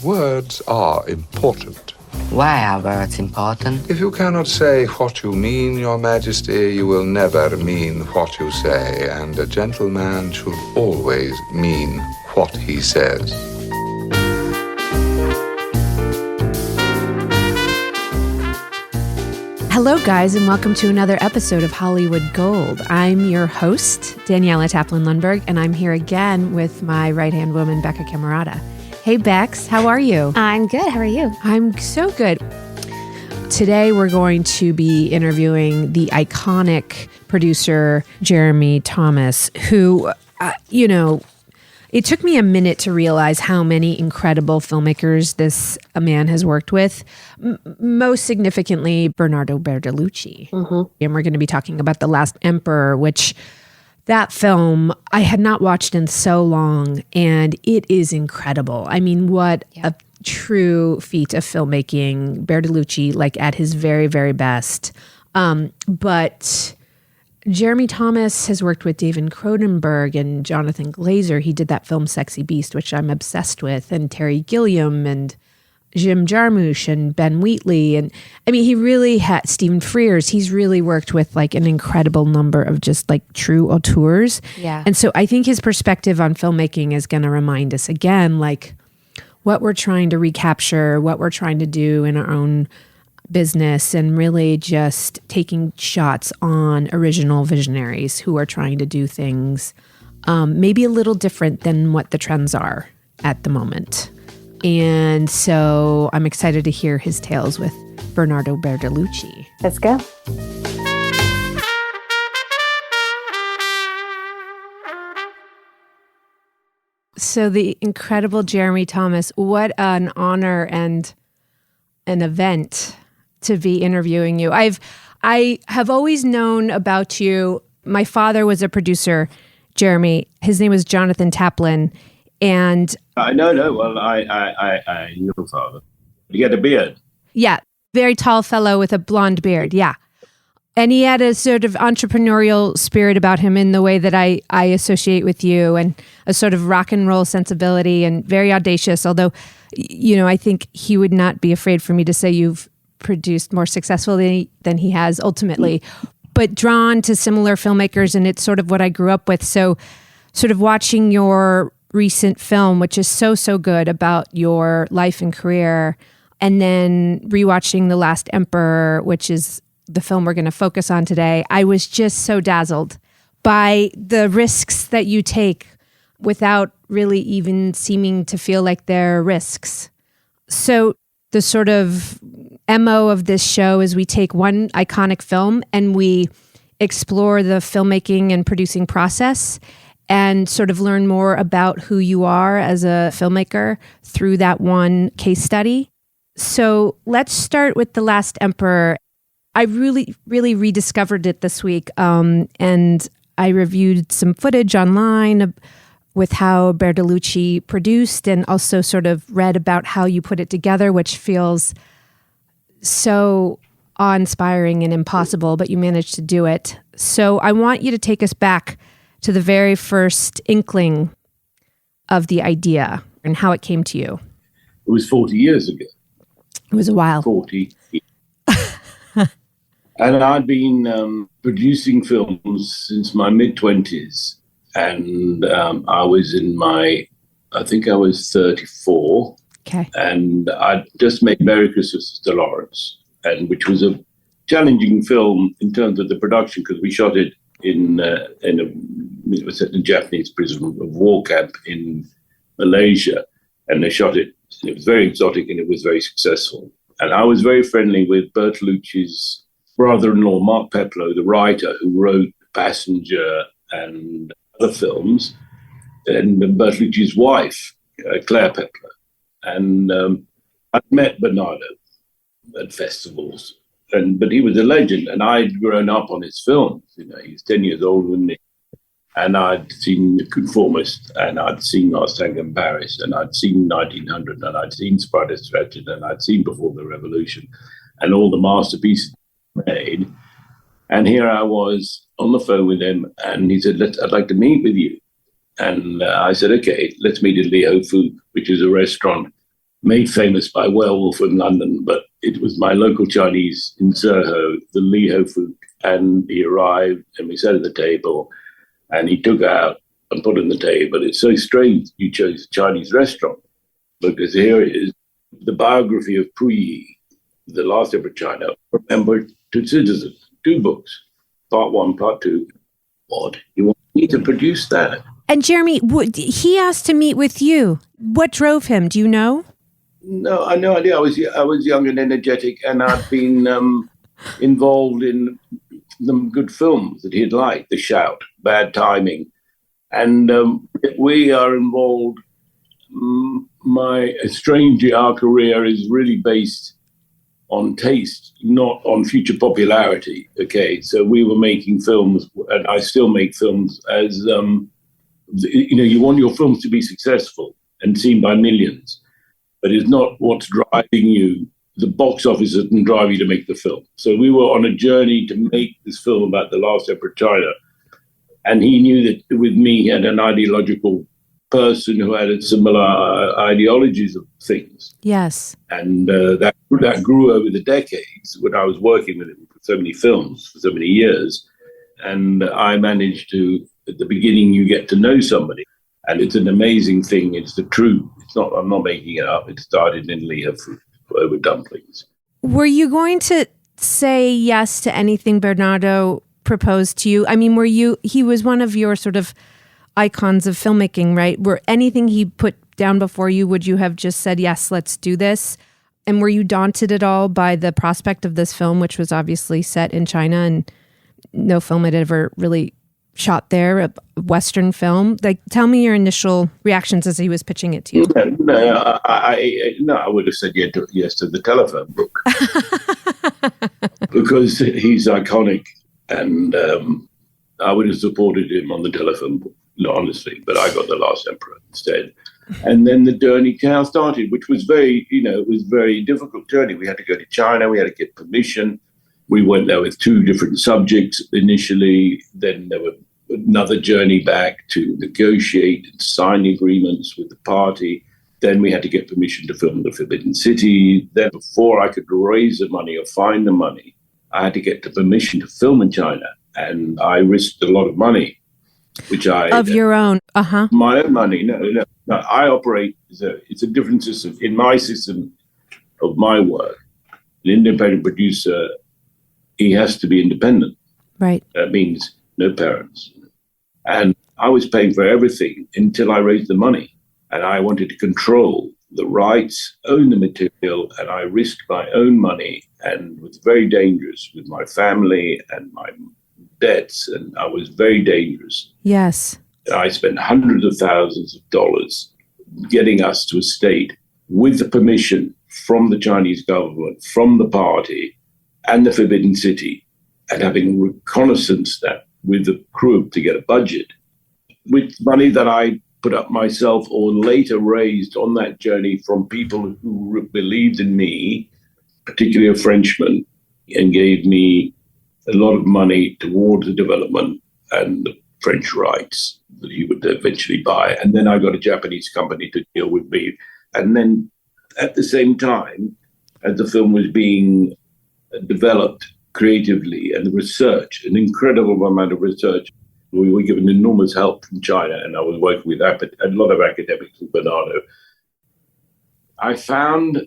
Words are important. Why are words important? If you cannot say what you mean, Your Majesty, you will never mean what you say, and a gentleman should always mean what he says. Hello, guys, and welcome to another episode of Hollywood Gold. I'm your host, Daniela Taplin Lundberg, and I'm here again with my right-hand woman, Becca Camerata. Hey, Bex, how are you? I'm good. How are you? I'm so good. Today, we're going to be interviewing the iconic producer, Jeremy Thomas, who, it took me a minute to realize how many incredible filmmakers this man has worked with. Most significantly, Bernardo Bertolucci. Mm-hmm. And we're going to be talking about The Last Emperor, which that film I had not watched in so long, and it is incredible. I mean, what a true feat of filmmaking. Bertolucci, like at his very, very best. But Jeremy Thomas has worked with David Cronenberg and Jonathan Glazer. He did that film Sexy Beast, which I'm obsessed with, and Terry Gilliam and Jim Jarmusch and Ben Wheatley. And I mean, he really had Stephen Frears. He's really worked with like an incredible number of just like true auteurs. Yeah. And so I think his perspective on filmmaking is going to remind us again, like what we're trying to recapture, what we're trying to do in our own business, and really just taking shots on original visionaries who are trying to do things maybe a little different than what the trends are at the moment. And so I'm excited to hear his tales with Bernardo Bertolucci. Let's go. So the incredible Jeremy Thomas, what an honor and an event to be interviewing you. I have always known about you. My father was a producer, Jeremy. His name was Jonathan Taplin, and No. Well, I knew your father. He had a beard. Yeah, very tall fellow with a blonde beard. Yeah, and he had a sort of entrepreneurial spirit about him in the way that I associate with you, and a sort of rock and roll sensibility, and very audacious. Although, I think he would not be afraid for me to say you've produced more successfully than he has ultimately, but drawn to similar filmmakers, and it's sort of what I grew up with. So sort of watching your recent film, which is so good, about your life and career, and then rewatching The Last Emperor, which is the film we're going to focus on today, I was just so dazzled by the risks that you take without really even seeming to feel like they're risks. So the sort of MO of this show is we take one iconic film and we explore the filmmaking and producing process and sort of learn more about who you are as a filmmaker through that one case study. So let's start with The Last Emperor. I really rediscovered it this week, and I reviewed some footage online with how Bertolucci produced, and also sort of read about how you put it together, which feels so awe-inspiring and impossible, but you managed to do it. So I want you to take us back to the very first inkling of the idea and how it came to you. It was 40 years ago. It was a while. 40. And I'd been producing films since my mid-20s. And I was I think I was 34. Okay. And I'd just made Merry Christmas, Mr. Lawrence, which was a challenging film in terms of the production, because we shot it it was set in a Japanese prison of war camp in Malaysia, and they shot it. It was very exotic and it was very successful. And I was very friendly with Bertolucci's brother-in-law, Mark Peplow, the writer who wrote Passenger and other films, and Bertolucci's wife, Claire Peplow. And I'd met Bernardo at festivals, but he was a legend, and I'd grown up on his films. He's 10 years older than me. And I'd seen The Conformist, and I'd seen Last Tango in Paris, and I'd seen 1900, and I'd seen Spider Stratton, and I'd seen Before the Revolution, and all the masterpieces made. And here I was on the phone with him, and he said, I'd like to meet with you. And I said, okay, let's meet at Liho Fu, which is a restaurant made famous by Werewolf in London, but it was my local Chinese in Soho, the Lee Ho Fook, and he arrived and we sat at the table and he took out and put on the table. It's so strange you chose a Chinese restaurant because here it is, the biography of Puyi, The Last Emperor of China, from Emperor to Citizen, 2 books, part 1, part 2. What? You want me to produce that? And Jeremy, he asked to meet with you. What drove him? Do you know? No, I had no idea. I was young and energetic, and I'd been involved in some good films that he'd liked, The Shout, Bad Timing. And we are involved. Strangely, our career is really based on taste, not on future popularity. Okay, so we were making films, and I still make films as, you want your films to be successful and seen by millions, but it's not what's driving you. The box office doesn't drive you to make the film. So we were on a journey to make this film about the last emperor of China. And he knew that with me, he had an ideological person who had similar ideologies of things. Yes. And that grew over the decades when I was working with him for so many films, for so many years. And I managed to, at the beginning, you get to know somebody. And it's an amazing thing. It's the truth. I'm not making it up. It started in Leah over dumplings. Were you going to say yes to anything Bernardo proposed to you? I mean, he was one of your sort of icons of filmmaking, right? Were anything he put down before you, would you have just said, yes, let's do this? And were you daunted at all by the prospect of this film, which was obviously set in China and no film had ever really shot there, a Western film? Like, tell me your initial reactions as he was pitching it to you. No, I would have said yes to the telephone book because he's iconic, and I would have supported him on the telephone book, honestly. But I got The Last Emperor instead, and then the journey now started, which was it was a very difficult journey. We had to go to China. We had to get permission. We went there with 2 different subjects initially. Then there were another journey back to negotiate and sign agreements with the party. Then we had to get permission to film The Forbidden City. Then before I could raise the money or find the money, I had to get the permission to film in China. And I risked a lot of money, which Of your own, My own money, no. I operate, it's a different system. In my system of my work, an independent producer, he has to be independent. Right. That means no parents. And I was paying for everything until I raised the money. And I wanted to control the rights, own the material, and I risked my own money and was very dangerous with my family and my debts, and I was very dangerous. Yes. I spent hundreds of thousands of dollars getting us to a state with the permission from the Chinese government, from the party, and the Forbidden City, and having reconnaissance that with the crew to get a budget with money that I put up myself or later raised on that journey from people who believed in me, particularly a Frenchman, and gave me a lot of money towards the development and the French rights that he would eventually buy. And then I got a Japanese company to deal with me. And then at the same time, as the film was being developed creatively and the research, an incredible amount of research, we were given enormous help from China, and I was working with a lot of academics with Bernardo. I found,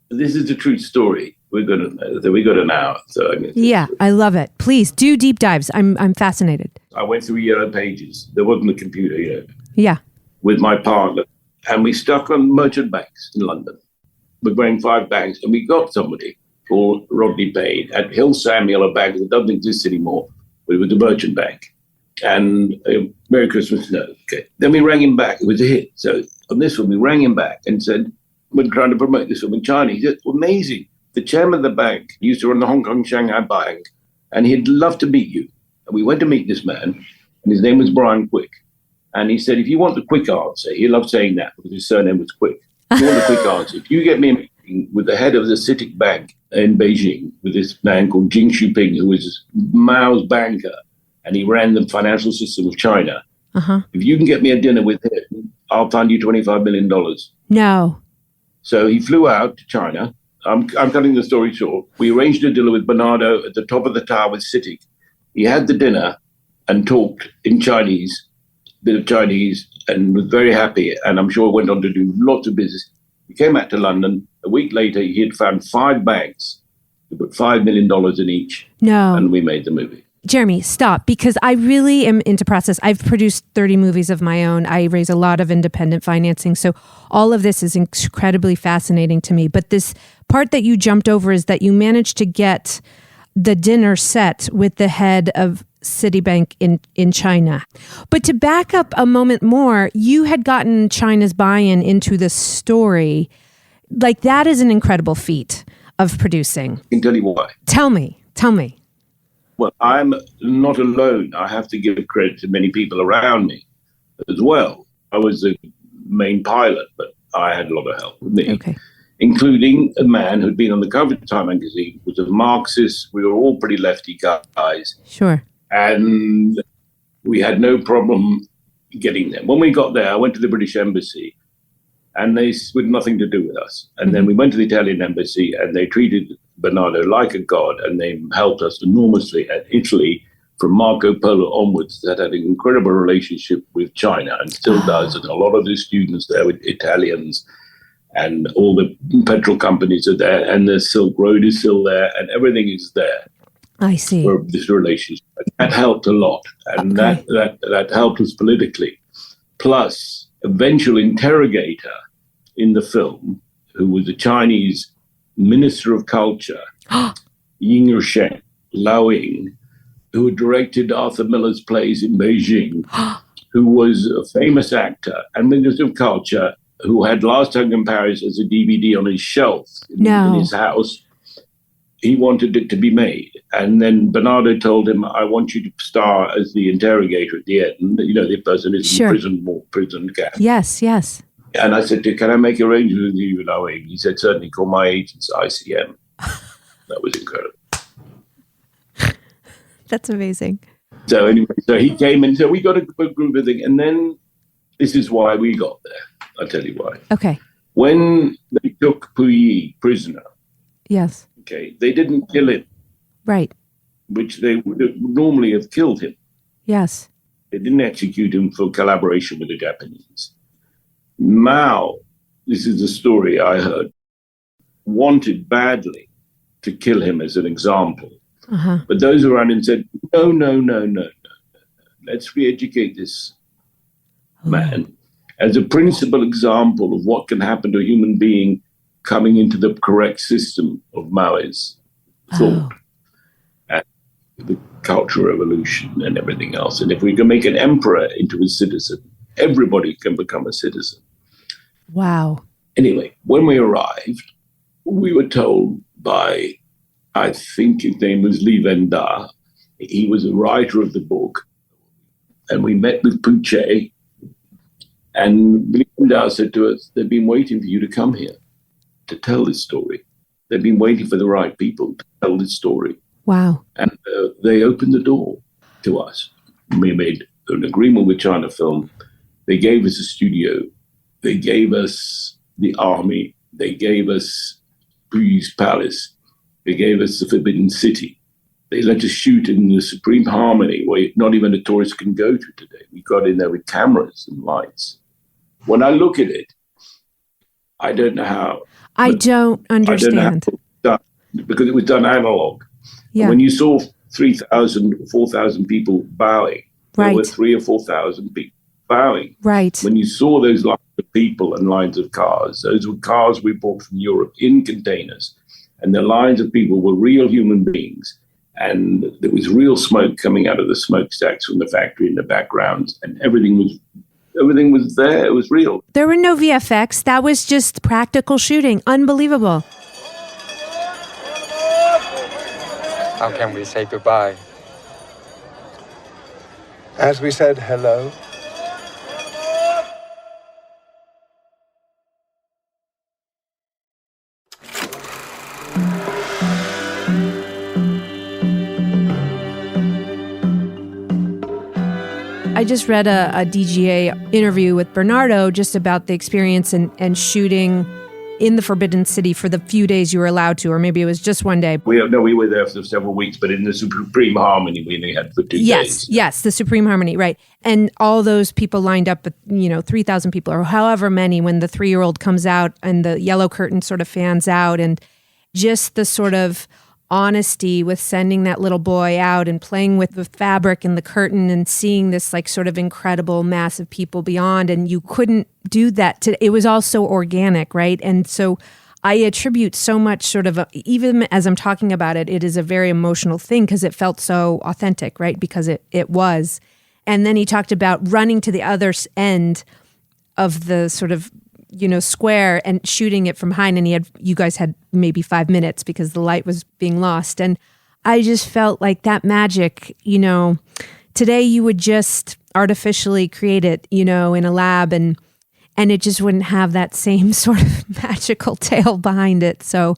this is a true story. We got an hour. So yeah, I love it. Please do deep dives. I'm fascinated. I went through Yellow Pages. There wasn't a computer, Yeah. With my partner, and we stuck on merchant banks in London. We ran 5 banks, and we got somebody called Rodney Payne at Hill Samuel, a bank that doesn't exist anymore, but it was a merchant bank. And Merry Christmas, no. Okay. Then we rang him back. It was a hit. So on this one, we rang him back and said, we're trying to promote this film in China. He said, amazing. The chairman of the bank used to run the Hong Kong Shanghai Bank, and he'd love to meet you. And we went to meet this man, and his name was Brian Quick. And he said, if you want the quick answer, he loved saying that because his surname was Quick. If you want the quick answer, if you get me a meeting with the head of the CITIC Bank in Beijing, with this man called Jing Shuping, who was Mao's banker, and he ran the financial system of China. Uh-huh. If you can get me a dinner with him, I'll fund you $25 million. No. So he flew out to China. I'm cutting the story short. We arranged a dinner with Bernardo at the top of the tower sitting. He had the dinner and talked in Chinese, a bit of Chinese, and was very happy. And I'm sure went on to do lots of business. He came back to London. A week later, he had found 5 banks. We put $5 million in each. No. And we made the movie. Jeremy, stop, because I really am into process. I've produced 30 movies of my own. I raise a lot of independent financing. So all of this is incredibly fascinating to me. But this part that you jumped over is that you managed to get the dinner set with the head of Citibank in China. But to back up a moment more, you had gotten China's buy-in into the story. Like, that is an incredible feat of producing. I can tell you why. Tell me. Well, I'm not alone. I have to give credit to many people around me as well. I was the main pilot, but I had a lot of help with me, including a man who'd been on the cover of Time magazine, was a Marxist. We were all pretty lefty guys. Sure. And we had no problem getting there. When we got there, I went to the British Embassy, and they had nothing to do with us. And then we went to the Italian Embassy, and they treated Bernardo like a god, and they helped us enormously. At Italy, from Marco Polo onwards, that had an incredible relationship with China and still does. And a lot of the students there were Italians, and all the petrol companies are there, and the Silk Road is still there, and everything is there. I see. For this relationship. That helped a lot, and that helped us politically. Plus, a vengeful interrogator in the film, who was a Chinese Minister of Culture, Ying Yusheng, Lao Ying, who had directed Arthur Miller's plays in Beijing, who was a famous actor and Minister of Culture, who had Last Tango in Paris as a DVD on his shelf in his house. He wanted it to be made. And then Bernardo told him, I want you to star as the interrogator at the end. You know, the person is in prison camp. Yes. And I said to him, can I make arrangements with you? He said, certainly, call my agents ICM. That was incredible. That's amazing. So anyway, so he came and so we got a group of things. And then this is why we got there. I'll tell you why. Okay. When they took Puyi prisoner. Yes. Okay, they didn't kill him. Right. Which they would normally have killed him. Yes. They didn't execute him for collaboration with the Japanese. Mao, this is the story I heard, wanted badly to kill him as an example. But those around him said, no. Let's re-educate this man as a principal example of what can happen to a human being coming into the correct system of Mao's thought and the Cultural Revolution and everything else. And if we can make an emperor into a citizen, everybody can become a citizen. Wow. Anyway, when we arrived, we were told by, I think his name was Li Wenda. He was a writer of the book. And we met with Puche. And Li Wenda said to us, they've been waiting for you to come here to tell this story. They've been waiting for the right people to tell this story. Wow. And they opened the door to us. We made an agreement with China Film. They gave us a studio. They gave us the army. They gave us Puyi's palace. They gave us the Forbidden City. They let us shoot in the Supreme Harmony, where not even a tourist can go to today. We got in there with cameras and lights. When I look at it, I don't know how. I don't understand. I don't know how because it was done analog. Yeah. When you saw 3,000, 4,000 people bowing, there were 3,000 or 4,000 people bowing. Right. When you saw those lines of people and lines of cars, those were cars we bought from Europe in containers. And the lines of people were real human beings. And there was real smoke coming out of the smokestacks from the factory in the background. And everything was there. It was real. There were no VFX. That was just practical shooting. Unbelievable. How can we say goodbye? As we said hello. I just read a DGA interview with Bernardo just about the experience and shooting in the Forbidden City for the few days you were allowed to, or maybe it was just one day. We were there for several weeks, but in the Supreme Harmony we only had for 2 days. Yes, the Supreme Harmony, right. And all those people lined up, 3,000 people or however many, when the 3-year-old comes out and the yellow curtain sort of fans out, and just the sort of honesty with sending that little boy out and playing with the fabric and the curtain and seeing this like sort of incredible mass of people beyond. And you couldn't do that. It was all so organic, right? And so I attribute so much sort of, even as I'm talking about it, it is a very emotional thing because it felt so authentic, right? Because it was. And then he talked about running to the other end of the sort of, square and shooting it from behind. And you guys had maybe 5 minutes because the light was being lost. And I just felt like that magic, today you would just artificially create it, in a lab and it just wouldn't have that same sort of magical tale behind it. So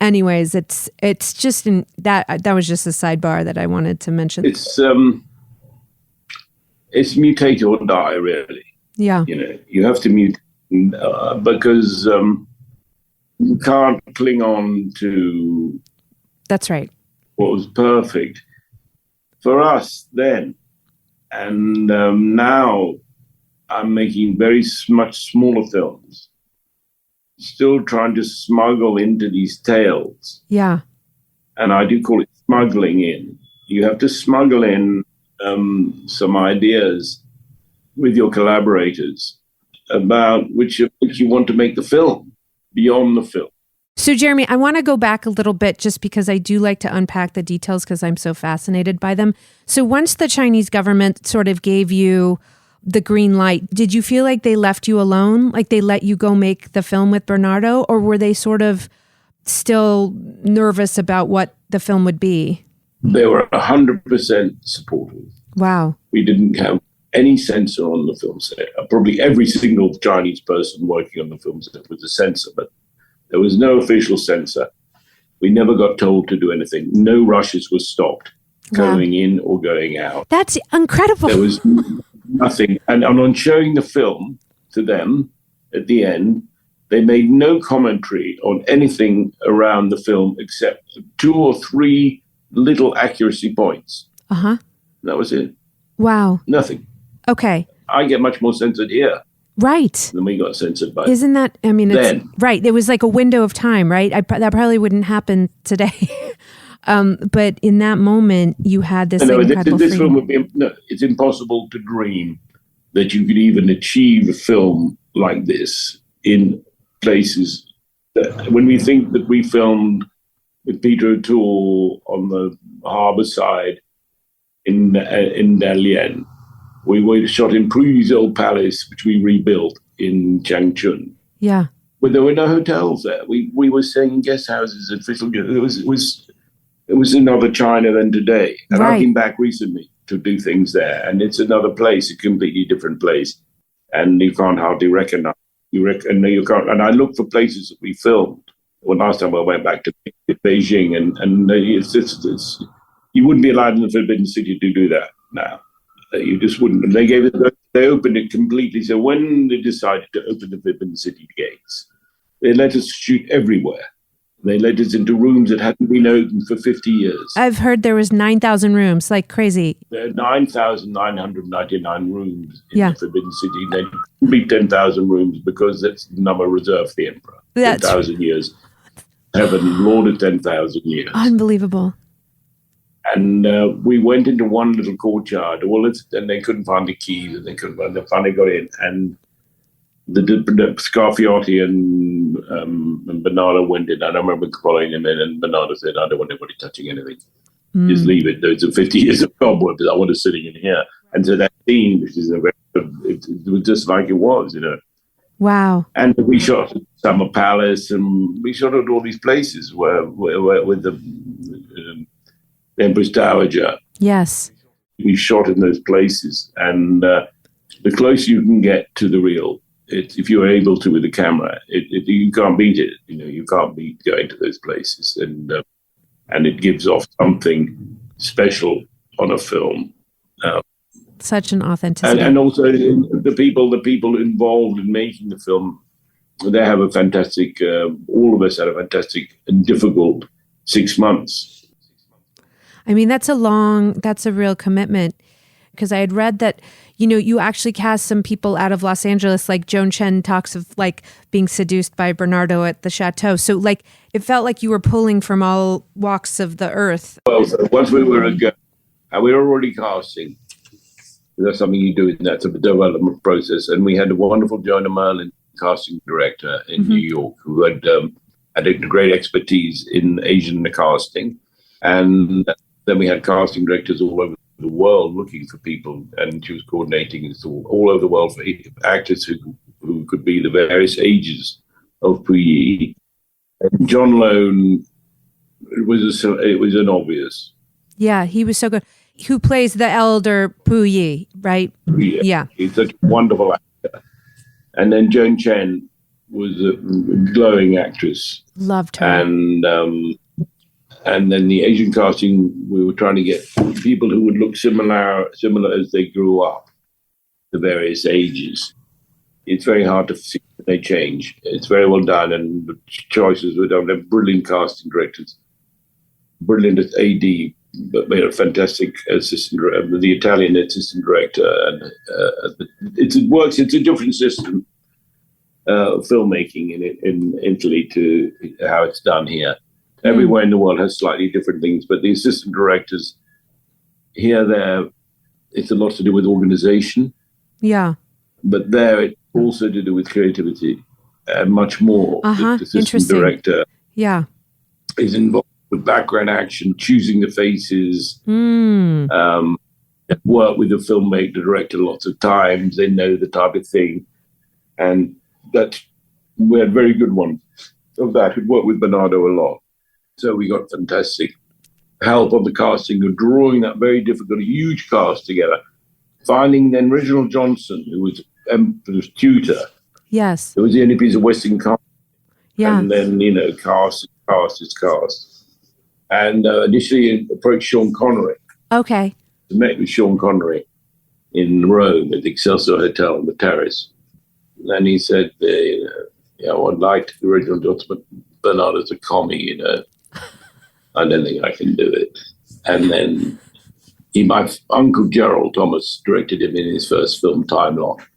anyways, it's just that was just a sidebar that I wanted to mention. It's mutate or die, really. Yeah. You have to mutate. Because you can't cling on to that's right. what was perfect for us then. And now I'm making very much smaller films, still trying to smuggle into these tales. Yeah. And I do call it smuggling in. You have to smuggle in some ideas with your collaborators about which you want to make the film, beyond the film. So, Jeremy, I want to go back a little bit just because I do like to unpack the details because I'm so fascinated by them. So once the Chinese government sort of gave you the green light, did you feel like they left you alone? Like they let you go make the film with Bernardo? Or were they sort of still nervous about what the film would be? They were 100% supportive. Wow. We didn't have any censor on the film set. Probably every single Chinese person working on the film set was a censor, but there was no official censor. We never got told to do anything. No rushes were stopped going in or going out. That's incredible. There was nothing. And on showing the film to them at the end, they made no commentary on anything around the film except 2 or 3 little accuracy points. Uh-huh. That was it. Wow. Nothing. Okay. I get much more censored here. Right. Than we got censored by. Isn't that, I mean, it's then. Right. It was like a window of time, right? That probably wouldn't happen today. But in that moment, you had this incredible this film would be, it's impossible to dream that you could even achieve a film like this in places. When we think that we filmed with Peter O'Toole on the harbour side in Dalian, we shot in Puyi's old palace, which we rebuilt in Changchun. Yeah. But there were no hotels there. We were staying in guest houses at official. It was another China than today. And I've been back recently to do things there, and it's another place, a completely different place, and you can't hardly recognize. You can't. And I look for places that we filmed. Well, last time I went back to Beijing, and it's you wouldn't be allowed in the Forbidden City to do that now. You just wouldn't. And they opened it completely. So when they decided to open the Forbidden City gates, they let us shoot everywhere. They let us into rooms that hadn't been opened for 50 years. I've heard there was 9,000 rooms, like crazy. There are 9,999 rooms in the Forbidden City. There could be 10,000 rooms because that's the number reserved for the emperor. 10,000 years. Heaven, Lord of 10,000 years. Unbelievable. And we went into one little courtyard, and they couldn't find the keys, and they finally got in. And the Scarfiotti and Bernardo went in. I don't remember following him in, and Bernardo said, "I don't want anybody touching anything. Just leave it. There's 50 years of cobwebs. I want it sitting in here." And so that scene, which is it was just like it was, Wow. And we shot at Summer Palace, and we shot at all these places where with the Empress Dowager. Yes. We shot in those places, and the closer you can get to the real, if you're able to with the camera, you can't beat it. You can't beat going to those places, and it gives off something special on a film. Such an authenticity, and also the people involved in making the film they have a fantastic, all of us had a fantastic and difficult 6 months. I mean, that's a real commitment, because I had read that, you actually cast some people out of Los Angeles, like Joan Chen talks of like being seduced by Bernardo at the chateau. So like, it felt like you were pulling from all walks of the earth. Well, so once we were and we were already casting. That's something you do in that development process. And we had a wonderful Jonah Merlin casting director in New York who had a great expertise in Asian casting. And then we had casting directors all over the world looking for people, and she was coordinating this all over the world for actors who could be the various ages of Puyi. And John Lone, it was an obvious. Yeah, he was so good. Who plays the elder Puyi, right? Yeah. He's such a wonderful actor. And then Joan Chen was a glowing actress. Loved her. And then the Asian casting, we were trying to get people who would look similar as they grew up, the various ages. It's very hard to see when they change. It's very well done, and the choices were done. They're brilliant casting directors, brilliant AD, but made a fantastic assistant, the Italian assistant director. And it works. It's a different system, filmmaking in Italy to how it's done here. Everywhere in the world has slightly different things, but the assistant directors here, it's a lot to do with organization. Yeah. But there, it's also to do with creativity and much more. The assistant director is involved with background action, choosing the faces, work with the filmmaker, the director lots of times. They know the type of thing. And we had very good ones of that who'd worked with Bernardo a lot. So we got fantastic help on the casting of drawing that very difficult, huge cast together. Finding then Reginald Johnson, who was Emperor's tutor. Yes. It was the only piece of Western cast. Yeah. And then, cast is cast. And initially approached Sean Connery. Okay. I met with Sean Connery in Rome at the Excelsior Hotel on the terrace. And he said, I would like the original Johnson, but Bernardo's a commie, I don't think I can do it. And then my uncle Gerald Thomas directed him in his first film, Time Lock.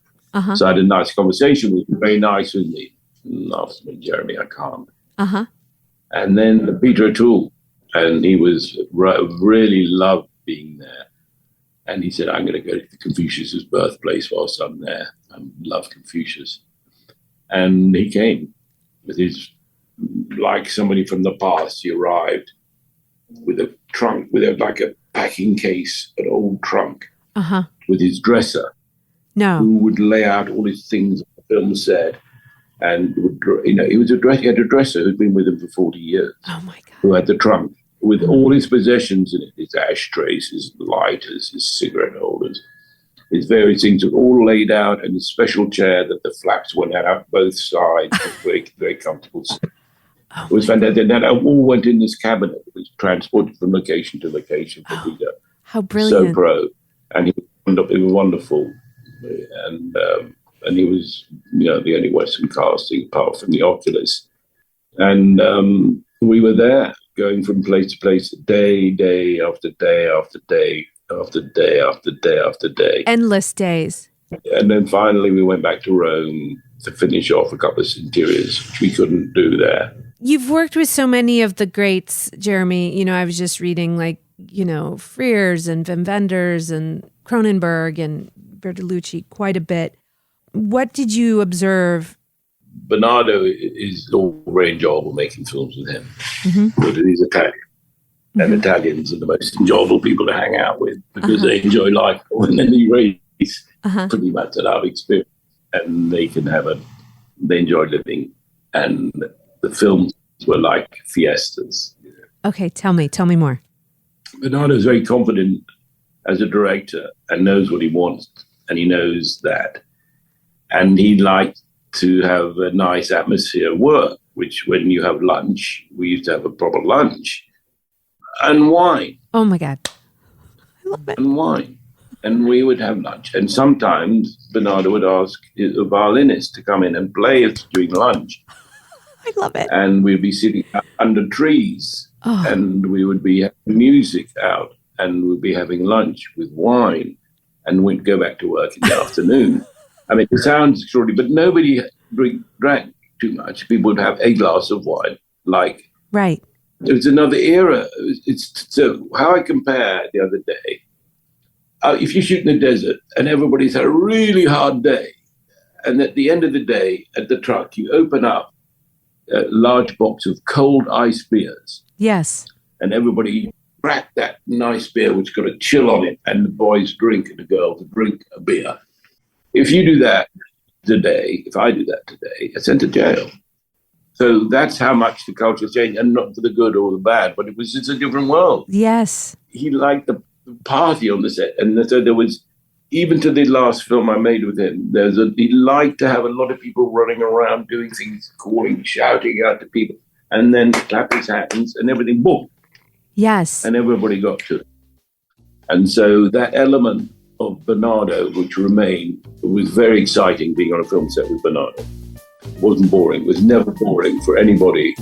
So I had a nice conversation with him, very nice with me. And asked me, Jeremy, I can't. And then Peter O'Toole, and he was really loved being there. And he said, I'm going to go to Confucius's birthplace whilst I'm there. I love Confucius. And he came with his, like somebody from the past. He arrived with a trunk, like a packing case, an old trunk, with his dresser, who would lay out all his things on the film set. And he had a dresser who'd been with him for 40 years. Oh my God! Who had the trunk with all his possessions in it, his ashtrays, his lighters, his cigarette holders, his various things were all laid out, and his special chair that the flaps went out both sides, very, very comfortable. It was fantastic. And that all went in this cabinet. It was transported from location to location for Peter. How brilliant! So pro, and he was wonderful, and he was, the only Western casting apart from the Oculus, and we were there, going from place to place, day after day after day after day after day after day, endless days. And then finally, we went back to Rome to finish off a couple of interiors, which we couldn't do there. You've worked with so many of the greats, Jeremy. I was just reading Frears and Wim Wenders and Cronenberg and Bertolucci quite a bit. What did you observe? Bernardo is all very enjoyable making films with him. But he's Italian. And Italians are the most enjoyable people to hang out with because they enjoy life in any race, pretty much at our experience. And they enjoy living. And the films were like fiestas. Okay, tell me more. Bernardo is very confident as a director and knows what he wants, and he knows that. And he liked to have a nice atmosphere at work, which when you have lunch, we used to have a proper lunch, and wine. Oh my God. I love it. And wine. and we would have lunch. And sometimes Bernardo would ask a violinist to come in and play us during lunch. I love it. And we'd be sitting under trees, and we would be having music out, and we'd be having lunch with wine, and we'd go back to work in the afternoon. I mean, it sounds extraordinary, but nobody drank too much. People would have a glass of wine, like. Right. It was another era. So how I compare the other day, if you shoot in the desert and everybody's had a really hard day, and at the end of the day, at the truck, you open up a large box of cold ice beers. Yes. And everybody crack that nice beer, which got a chill on it, and the boys drink and the girls drink a beer. If you do that today, if I do that today, it's sent to jail. So that's how much the culture changed, and not for the good or the bad, but it's a different world. Yes. He liked the party on the set. And so there was, even to the last film I made with him, he liked to have a lot of people running around doing things, calling, shouting out to people, and then clap his hands and everything, boom. Yes. And everybody got to it. And so that element of Bernardo, which remained, was very exciting being on a film set with Bernardo. It wasn't boring. It was never boring for anybody.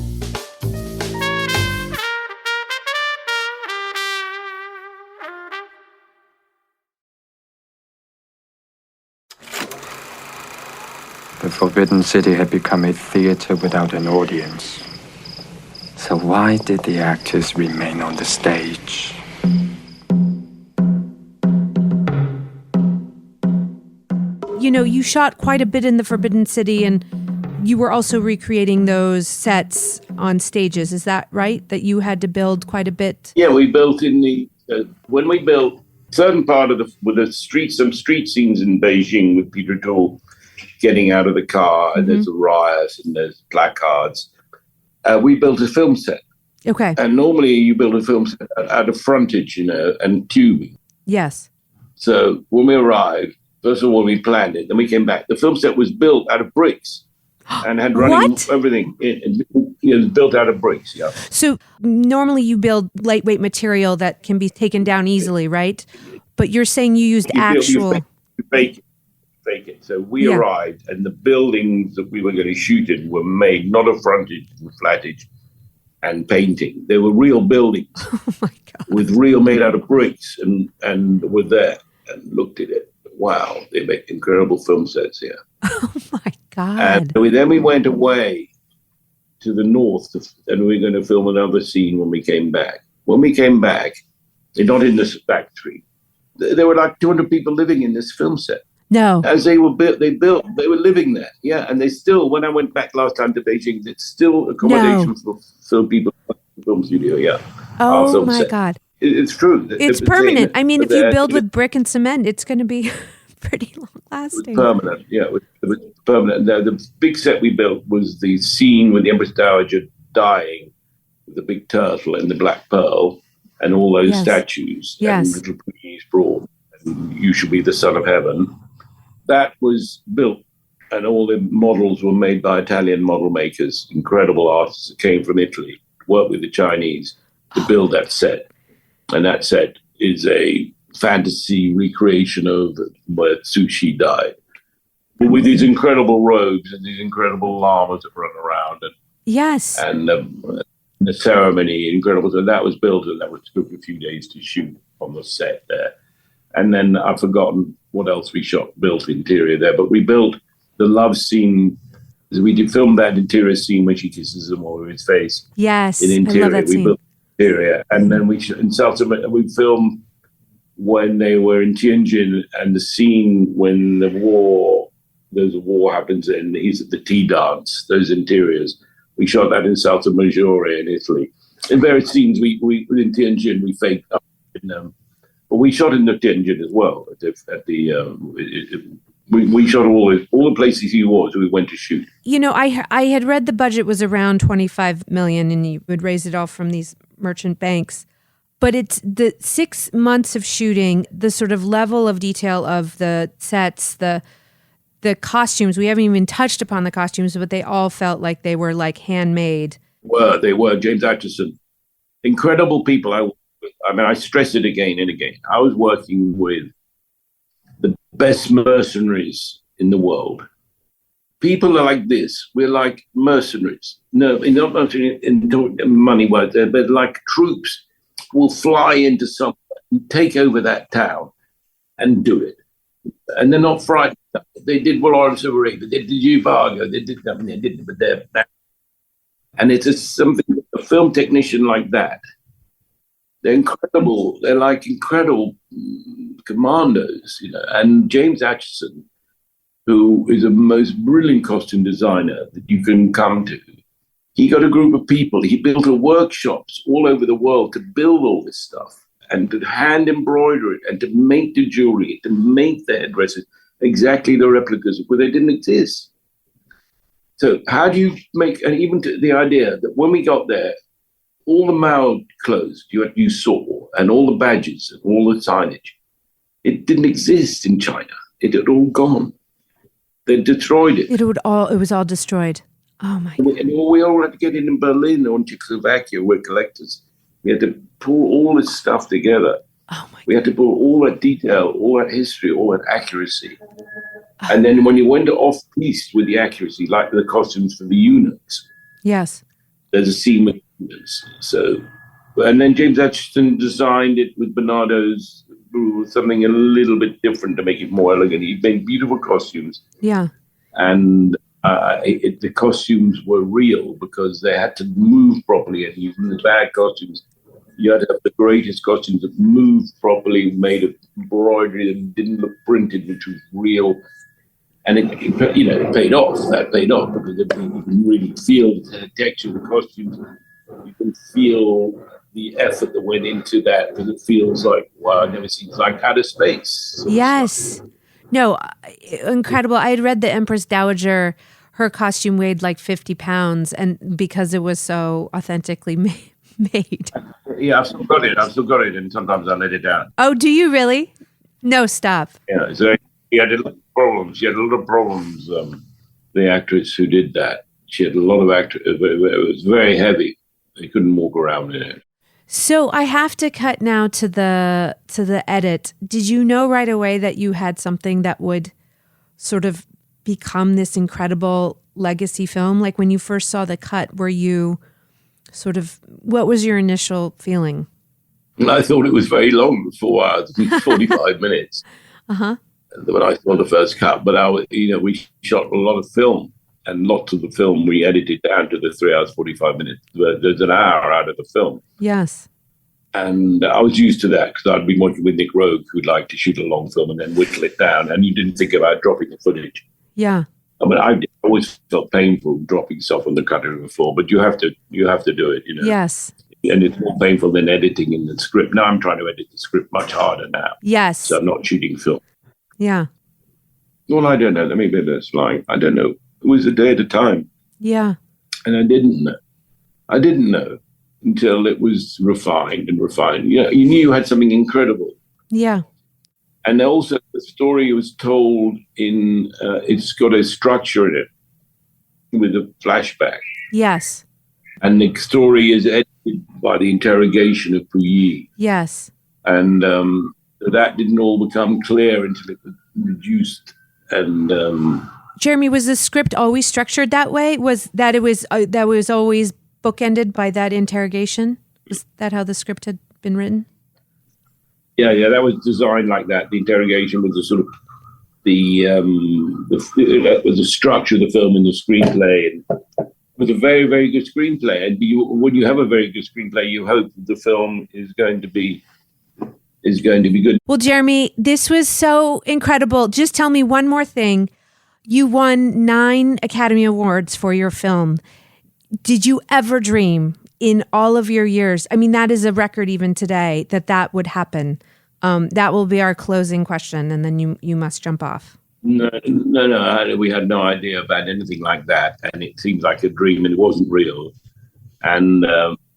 The Forbidden City had become a theater without an audience. So why did the actors remain on the stage? You know, you shot quite a bit in the Forbidden City, and you were also recreating those sets on stages. Is that right? That you had to build quite a bit? Yeah, we built when we built certain part of some street scenes in Beijing with Peter Toll getting out of the car, and there's a riot and there's placards. We built a film set. Okay. And normally you build a film set out of frontage, and tubing. Yes. So when we arrived, first of all, we planned it. Then we came back. The film set was built out of bricks and had running everything. It was built out of bricks, yeah. So normally you build lightweight material that can be taken down easily, right? But you're saying you used actual... You fake it. So we arrived, and the buildings that we were going to shoot in were made not of frontage and flattage and painting. They were real buildings. Oh my God. With real made out of bricks, and were there and looked at it. Wow, they make incredible film sets here. Oh my God. And then we went away to the north, and we were going to film another scene when we came back. When we came back, they're not in this factory. There were like 200 people living in this film set. No. As they were built, they were living there. Yeah, and they still, when I went back last time to Beijing, it's still accommodation for people in the film studio, yeah. Oh my God. It's true. It's permanent. I mean, if you build with brick and cement, it's going to be pretty long lasting. Permanent, yeah. It was permanent. The big set we built was the scene with the Empress Dowager dying, with the big turtle and the black pearl, and all those statues, and little Queen's Brawn, and You Shall Be the Son of Heaven. That was built, and all the models were made by Italian model makers, incredible artists that came from Italy, worked with the Chinese to build that set. And that set is a fantasy recreation of where Sushi died. But with these incredible robes and these incredible llamas that run around. And the ceremony, incredible. So that was built, and that took a few days to shoot on the set there. And then I've forgotten what else we built interior there. But we built the love scene. We did film that interior scene when she kisses him all over his face. Yes, in interior. I love that scene. Built interior. And then we filmed when they were in Tianjin, and the scene when there's a war happens, and he's at the tea dance, those interiors. We shot that in Salto Maggiore in Italy. In various scenes, we in Tianjin, we faked up in them. But we shot in the Tianjin as well. We shot all the places he was. We went to shoot. You know, I had read the budget was around $25 million, and you would raise it all from these merchant banks. But it's the 6 months of shooting, the sort of level of detail of the sets, the costumes. We haven't even touched upon the costumes, but they all felt like they were like handmade. They were James Atchison, incredible people. I stress it again and again. I was working with best mercenaries in the world. People are like this. We're like mercenaries. No, not mercenaries in money wise, but like troops will fly into somewhere, take over that town, and do it. And they're not frightened. They did Lawrence of Arabia. They did Zhivago. They did something. They did it with their back. And it's a film technician like that. They're incredible. They're like incredible commandos, you know. And James Acheson, who is the most brilliant costume designer that you can come to, he got a group of people. He built workshops all over the world to build all this stuff and to hand embroider it and to make the jewelry, to make the headdresses exactly the replicas where they didn't exist. So how do you make, and even to the idea that when we got there, all the Mao clothes you saw and all the badges and all the signage, it didn't exist in China. It had all gone. They destroyed it. It was all destroyed. Oh my God. And we all had to get in Berlin or in Czechoslovakia. We're collectors. We had to pull all this stuff together. Oh my God. We had to pull all that detail, all that history, all that accuracy. And then when you went off-piste with the accuracy, like the costumes for the eunuchs, yes, there's a scene with eunuchs. So, and then James Acheson designed it with Bernardo's something a little bit different to make it more elegant. He made beautiful costumes. Yeah. And the costumes were real because they had to move properly. And even the bad costumes, you had to have the greatest costumes that moved properly, made of embroidery that didn't look printed, which was real. And it paid off. That paid off because you can really feel the texture of the costumes. You can feel the effort that went into that, because it feels like, wow, I've never seen, like outer space. Yes. No, incredible. I had read the Empress Dowager, her costume weighed like 50 pounds, and because it was so authentically made. Yeah, I've still got it, and sometimes I let it down. Oh, do you really? No, stop. Yeah, so he had a lot of problems. The actress who did that, she had a lot of it was very heavy. They couldn't walk around in it. So I have to cut now to the edit. Did you know right away that you had something that would sort of become this incredible legacy film? Like when you first saw the cut, were you sort of, what was your initial feeling? I thought it was very long, 4 hours, 45 minutes. Uh-huh. When I saw the first cut, but we shot a lot of film, and lots of the film we edited down to the 3 hours, 45 minutes. There's an hour out of the film. Yes. And I was used to that because I'd been working with Nick Rogue, who'd like to shoot a long film and then whittle it down, and you didn't think about dropping the footage. Yeah. I mean, I always felt painful dropping stuff on the cutting room floor, but you have to do it, Yes. And it's more painful than editing in the script. Now I'm trying to edit the script much harder now. Yes. So I'm not shooting film. Yeah. Well, I don't know. Maybe that's like, I don't know. It was a day at a time. Yeah. And I didn't know. I didn't know until it was refined and refined. You knew you had something incredible. Yeah. And also the story was told in, it's got a structure in it with a flashback. Yes. And the story is edited by the interrogation of Puyi. Yes. And that didn't all become clear until it was reduced. And Jeremy, was the script always structured that way? Was that it was always bookended by that interrogation? Was that how the script had been written? Yeah, that was designed like that. The interrogation was the sort of the structure of the film and the screenplay, and it was a very, very good screenplay. And when you have a very good screenplay, you hope the film is going to be good. Well, Jeremy, this was so incredible. Just tell me one more thing. You won 9 Academy Awards for your film. Did you ever dream in all of your years? I mean, that is a record even today that would happen. That will be our closing question, and then you must jump off. No. We had no idea about anything like that, and it seems like a dream, and it wasn't real. And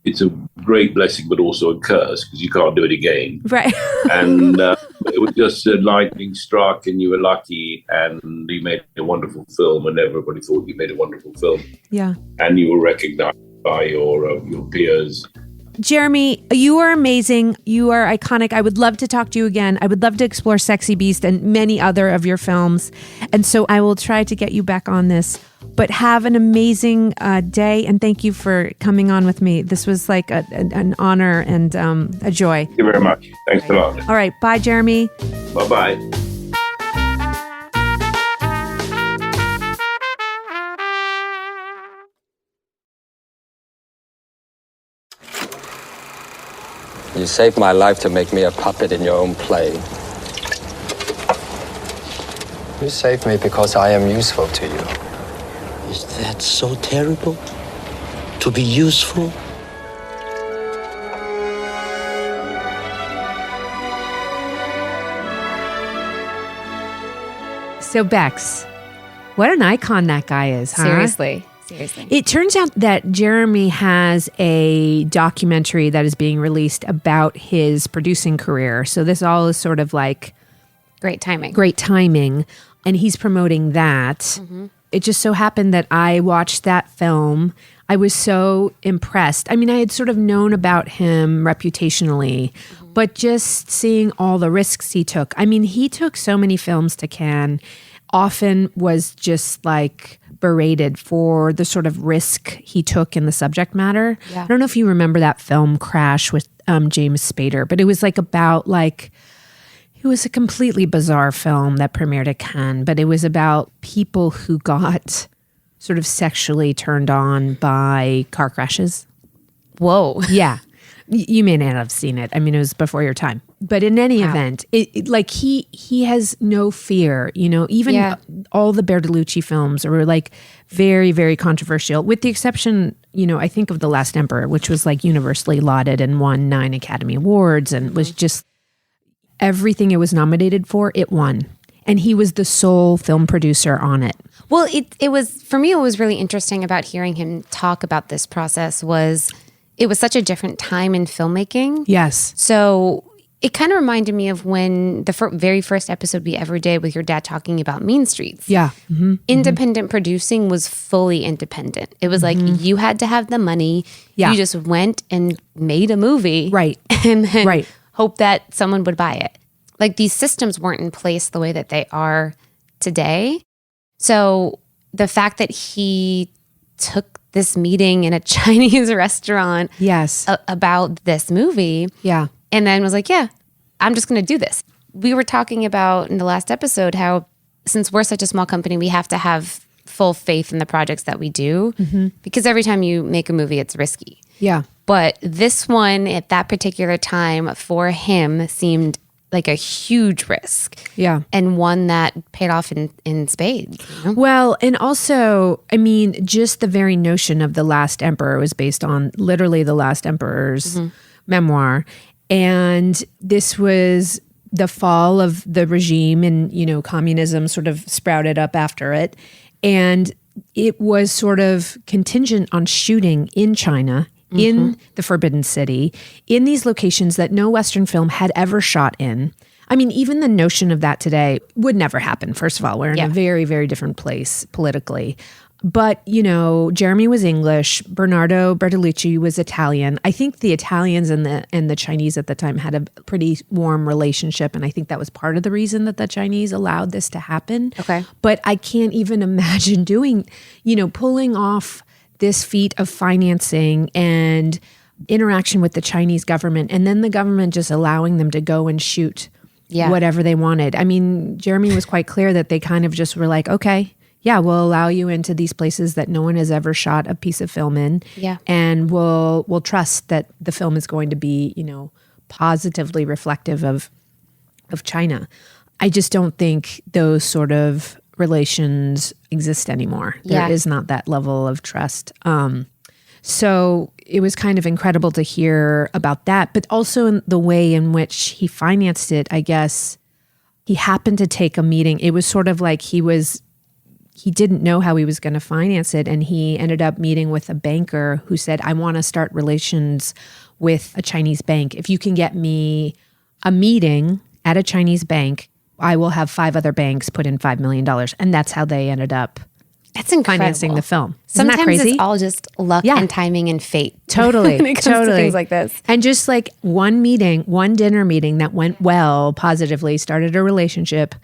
it's a great blessing, but also a curse because you can't do it again. Right. And it was just a lightning struck, and you were lucky, and you made a wonderful film, and everybody thought you made a wonderful film. Yeah. And you were recognized by your peers Jeremy, you are amazing. You are iconic. I would love to talk to you again. I would love to explore Sexy Beast and many other of your films. And so I will try to get you back on this. But have an amazing day. And thank you for coming on with me. This was like an honor and a joy. Thank you very much. Thanks a lot. All right. Bye, Jeremy. Bye-bye. You saved my life to make me a puppet in your own play. You saved me because I am useful to you. Is that so terrible? To be useful? So, Bex, what an icon that guy is, huh? Seriously. It turns out that Jeremy has a documentary that is being released about his producing career. So this all is sort of like Great timing. Great timing. And he's promoting that. Mm-hmm. It just so happened that I watched that film. I was so impressed. I mean, I had sort of known about him reputationally, but just seeing all the risks he took. I mean, he took so many films to Cannes, often was just like berated for the sort of risk he took in the subject matter. Yeah. I don't know if you remember that film Crash with James Spader, but it was like about like, it was a completely bizarre film that premiered at Cannes, but it was about people who got sort of sexually turned on by car crashes. Whoa. Yeah. You may not have seen it. I mean, it was before your time. But in any event, like he has no fear, you know, even all the Bertolucci films were like very, very controversial, with the exception, you know, I think of The Last Emperor, which was like universally lauded and won 9 Academy Awards and was just everything it was nominated for, it won. And he was the sole film producer on it. Well, it was, for me, what was really interesting about hearing him talk about this process was it was such a different time in filmmaking. Yes. So it kind of reminded me of when the very first episode we ever did with your dad talking about Mean Streets. Yeah. Mm-hmm. Independent producing was fully independent. It was like you had to have the money. Yeah. You just went and made a movie. Right. And then hope that someone would buy it. Like these systems weren't in place the way that they are today. So the fact that he took this meeting in a Chinese restaurant about this movie and then was like, yeah, I'm just going to do this. We were talking about in the last episode how since we're such a small company, we have to have full faith in the projects that we do because every time you make a movie, it's risky. Yeah. But this one at that particular time for him seemed like a huge risk. Yeah. And one that paid off in spades. You know? Well, and also, I mean, just the very notion of The Last Emperor was based on literally The Last Emperor's memoir. And this was the fall of the regime and, you know, communism sort of sprouted up after it. And it was sort of contingent on shooting in China, in the Forbidden City, in these locations that no Western film had ever shot in. I mean, even the notion of that today would never happen. First of all, we're in a very, very different place politically. But, you know, Jeremy was English. Bernardo Bertolucci was Italian. I think the Italians and the Chinese at the time had a pretty warm relationship. And I think that was part of the reason that the Chinese allowed this to happen. Okay. But I can't even imagine doing, you know, pulling off this feat of financing and interaction with the Chinese government, and then the government just allowing them to go and shoot whatever they wanted. I mean, Jeremy was quite clear that they kind of just were like, okay, yeah, we'll allow you into these places that no one has ever shot a piece of film in. Yeah. And we'll trust that the film is going to be, you know, positively reflective of China. I just don't think those sort of relations exist anymore. There is not that level of trust. So it was kind of incredible to hear about that, but also in the way in which he financed it. I guess he happened to take a meeting. It was sort of like he didn't know how he was going to finance it. And he ended up meeting with a banker who said, I want to start relations with a Chinese bank. If you can get me a meeting at a Chinese bank, I will have 5 other banks put in $5 million. And that's how they ended up That's incredible. financing the film. Isn't Sometimes that crazy? it's all just luck and timing and fate. Totally. when it comes to things like this. And just like one dinner meeting that went well, positively, started a relationship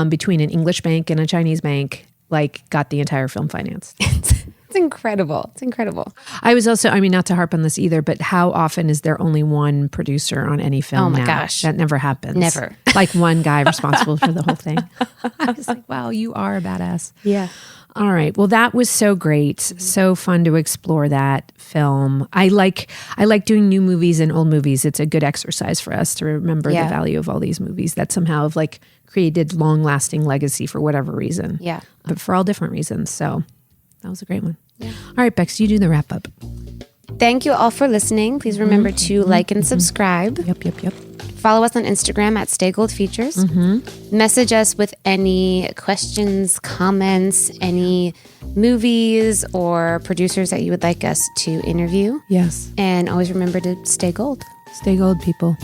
between an English bank and a Chinese bank, like got the entire film financed. It's incredible. It's incredible. I was also, I mean, not to harp on this either, but how often is there only one producer on any film Oh my now? gosh. That never happens. Never. Like one guy responsible for the whole thing. I was like, wow, you are a badass. Yeah. All right. Well, that was so great. So fun to explore that film. I like doing new movies and old movies. It's a good exercise for us to remember the value of all these movies that somehow have like created long-lasting legacy for whatever reason. Yeah. But for all different reasons. So that was a great one. Yeah. All right, Bex, you do the wrap up. Thank you all for listening. Please remember to like and subscribe. Yep. Follow us on Instagram at Stay Gold Features. Message us with any questions, comments, any movies or producers that you would like us to interview. Yes. And always remember to stay gold. Stay gold, people.